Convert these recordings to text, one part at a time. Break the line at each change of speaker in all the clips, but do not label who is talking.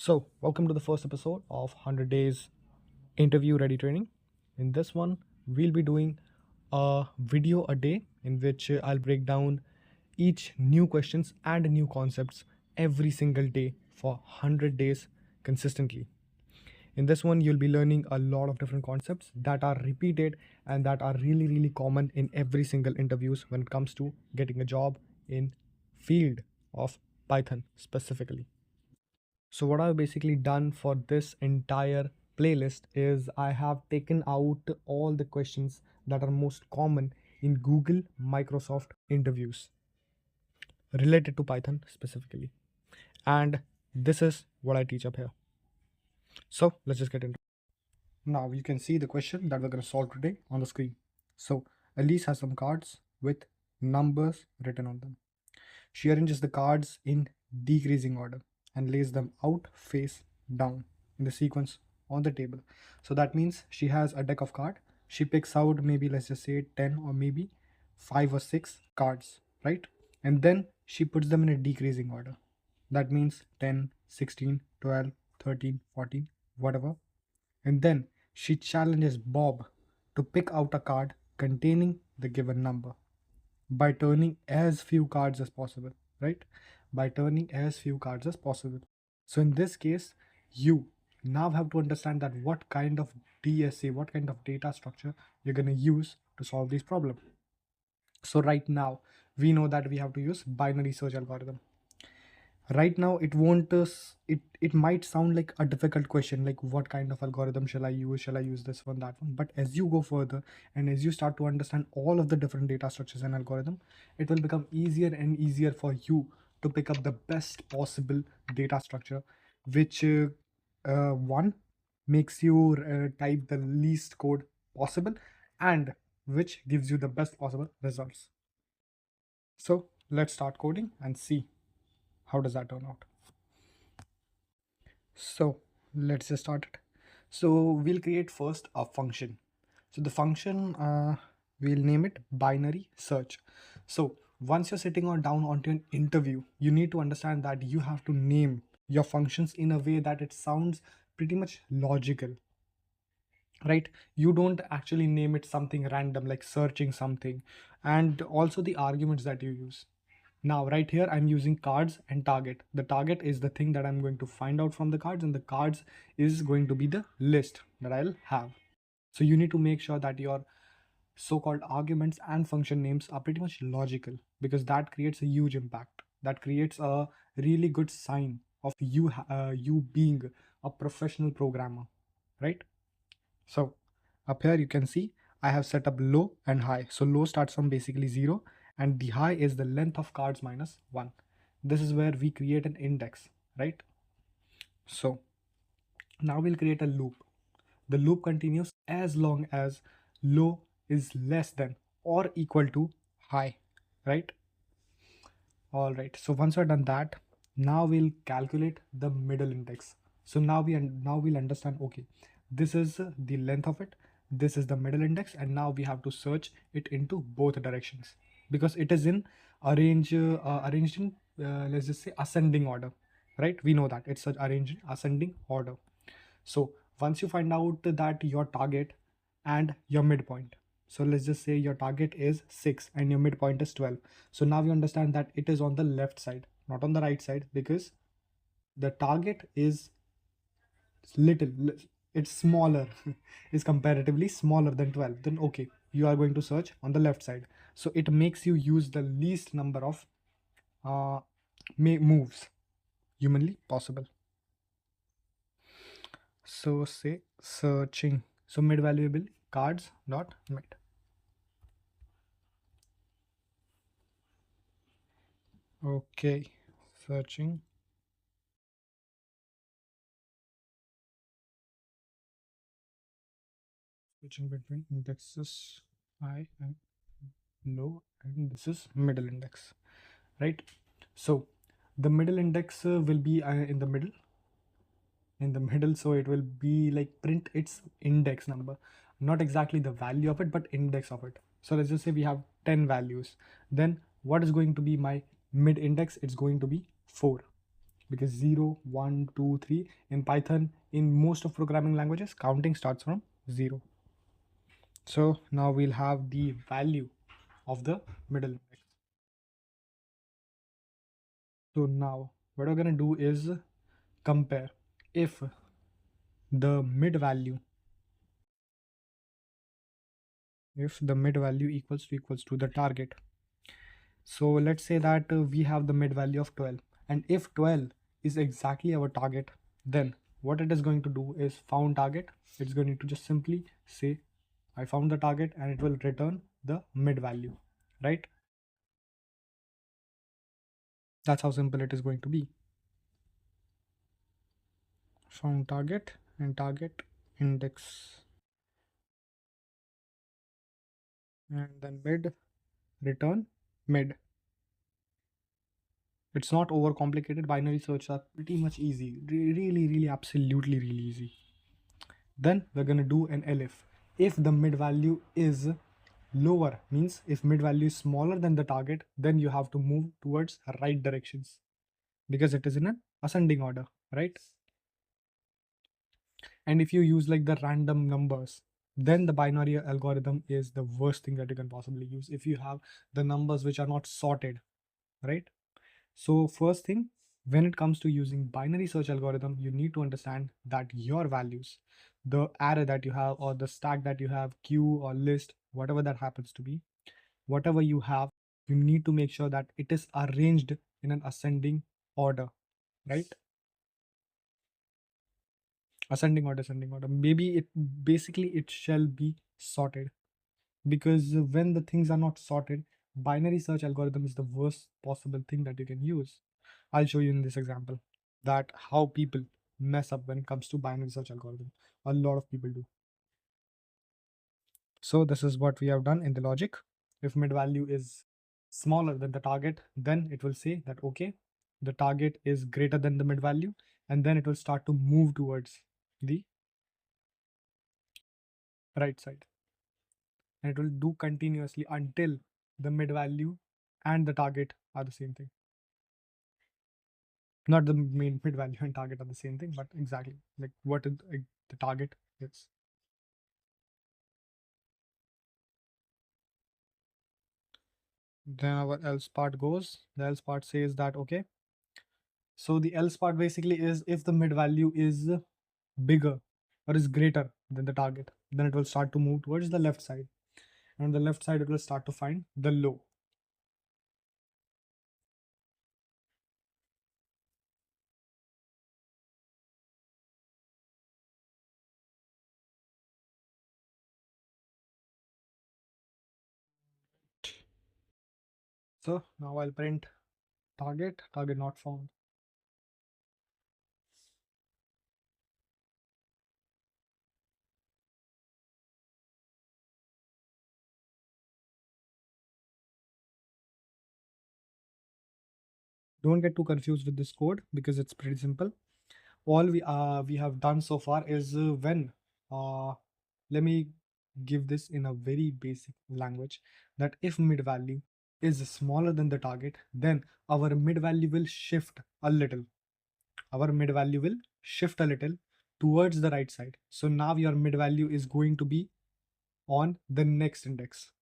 So, welcome to the first episode of 100 Days Interview Ready Training. In this one, we'll be doing a video a day in which I'll break down each new questions and new concepts every single day for 100 days consistently. In this one, you'll be learning a lot of different concepts that are repeated and that are really common in every single interviews when it comes to getting a job in field of Python specifically. So what I've basically done for this entire playlist is I have taken out all the questions that are most common in Google Microsoft interviews related to Python specifically. And this is what I teach up here. So let's just get into it. Now you can see the question that we're going to solve today on the screen. So Elise has some cards with numbers written on them. She arranges the cards in decreasing order and lays them out face down in the sequence on the table. So that means she has a deck of cards. She picks out maybe let's just say 10 or maybe 5 or 6 cards, right? And then she puts them in a decreasing order. That means 10, 16, 12, 13, 14, whatever. And then she challenges Bob to pick out a card containing the given number by turning as few cards as possible, right? By turning as few cards as possible. So in this case, you now have to understand that what kind of DSA, what kind of data structure you're going to use to solve these problems. So right now, we know that we have to use binary search algorithm. Right now it won't it might sound like a difficult question, like what kind of algorithm shall I use this one, that one, but as you go further and as you start to understand all of the different data structures and algorithm, it will become easier and easier for you to pick up the best possible data structure, which one makes you type the least code possible and which gives you the best possible results. So let's start coding and see how does that turn out. So let's just start it. So we'll create first a function. So the function, we'll name it binary search. So once you're sitting on down onto an interview, you need to understand that you have to name your functions in a way that it sounds pretty much logical, right? You don't actually name it something random like searching something, and also the arguments that you use. Now, right here, I'm using cards and target. The target is the thing that I'm going to find out from the cards, and the cards is going to be the list that I'll have. So you need to make sure that your so-called arguments and function names are pretty much logical, because that creates a huge impact. That creates a really good sign of you being a professional programmer, right? So up here you can see I have set up low and high. So low starts from basically 0 and the high is the length of cards minus 1. This is where we create an index, right? So now we'll create a loop. The loop continues as long as low is less than or equal to high, right? All right, so once we're done that, now we'll calculate the middle index. So now we'll understand, okay, this is the length of it, this is the middle index, and now we have to search it into both directions because it is in arranged in let's just say ascending order, right? We know that it's arranged in ascending order. So once you find out that your target and your midpoint, so let's just say your target is 6 and your midpoint is 12. So now you understand that it is on the left side, not on the right side, because the target is little, it's smaller, is comparatively smaller than 12. Then okay, you are going to search on the left side. So it makes you use the least number of moves humanly possible. So say searching. So mid valuable cards dot mid. Okay, searching. Switching between indexes high and low, and this is middle index, right? So the middle index will be in the middle. So it will be like print its index number, not exactly the value of it, but index of it. So let's just say we have 10 values. Then what is going to be my mid index? It's going to be 4. because 0, 1, 2, 3 in Python, in most of programming languages, counting starts from 0. So now we'll have the value of the middle index. So now what we're going to do is compare if the mid value, if the mid value equals to the target. So let's say that we have the mid value of 12, and if 12 is exactly our target, then what it is going to do is found target. It's going to just simply say I found the target, and it will return the mid value, right? That's how simple it is going to be. Found target and target index, and then mid, return mid. It's not over complicated. Binary search are pretty much easy. Really, really, absolutely, really easy. Then we're going to do an elif. If the mid value is lower, means if mid value is smaller than the target, then you have to move towards right directions because it is in an ascending order, right? And if you use like the random numbers, then the binary algorithm is the worst thing that you can possibly use if you have the numbers which are not sorted, right? So first thing, when it comes to using binary search algorithm, you need to understand that your values, the array that you have or the stack that you have, queue or list, whatever that happens to be, whatever you have, you need to make sure that it is arranged in an ascending order, right? Ascending order. Maybe it basically it shall be sorted, because when the things are not sorted, binary search algorithm is the worst possible thing that you can use. I'll show you in this example that how people mess up when it comes to binary search algorithm. A lot of people do. So this is what we have done in the logic. If mid value is smaller than the target, then it will say that okay, the target is greater than the mid value, and then it will start to move towards the right side, and it will do continuously until the mid value and the target are the same thing. Not the main mid value and target are the same thing, but exactly like what is the target is. Then our else part goes. The else part says that okay. So the else part basically is if the mid value is bigger or is greater than the target, then it will start to move towards the left side. And on the left side, it will start to find the low. So now I'll print target, target not found. Don't get too confused with this code because it's pretty simple. All we have done so far is when let me give this in a very basic language, that if mid value is smaller than the target, then our mid value will shift a little. Our mid value will shift a little towards the right side. So now your mid value is going to be on the next index.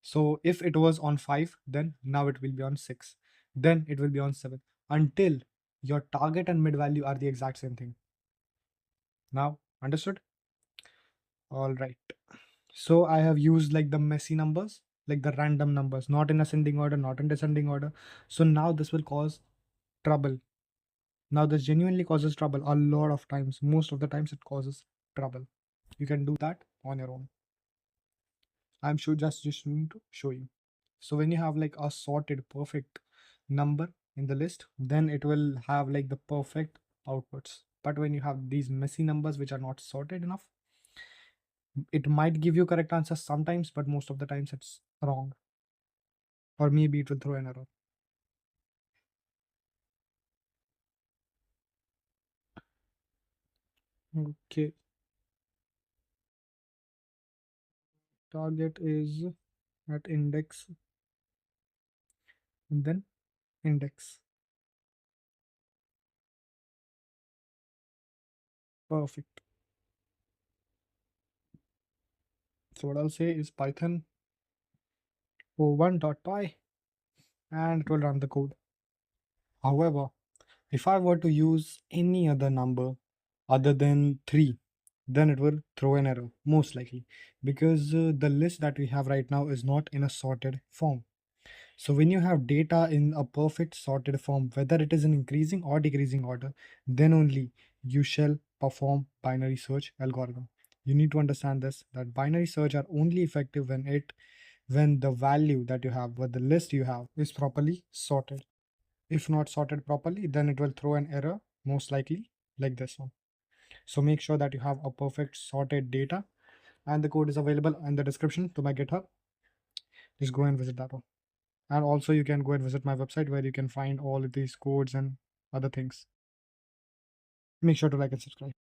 So if it was on 5, then now it will be on 6. Then it will be on 7 until your target and mid value are the exact same thing. Now, understood? All right. So I have used like the messy numbers, like the random numbers, not in ascending order, not in descending order. So now this will cause trouble. Now this genuinely causes trouble a lot of times. Most of the times it causes trouble. You can do that on your own. I'm sure just need to show you. So when you have like a sorted perfect number in the list, then it will have like the perfect outputs. But when you have these messy numbers which are not sorted enough, it might give you correct answers sometimes, but most of the times it's wrong. Or maybe it will throw an error. Okay, target is at index and then index. Perfect. So what I'll say is Python o1.py and it will run the code. However, if I were to use any other number other than 3, then it will throw an error, most likely, because the list that we have right now is not in a sorted form. So when you have data in a perfect sorted form, whether it is in increasing or decreasing order, then only you shall perform binary search algorithm. You need to understand this, that binary search are only effective when the value that you have, what the list you have is properly sorted. If not sorted properly, then it will throw an error, most likely like this one. So make sure that you have a perfect sorted data, and the code is available in the description to my GitHub. Just go and visit that one. And also you can go and visit my website where you can find all of these codes and other things. Make sure to like and subscribe.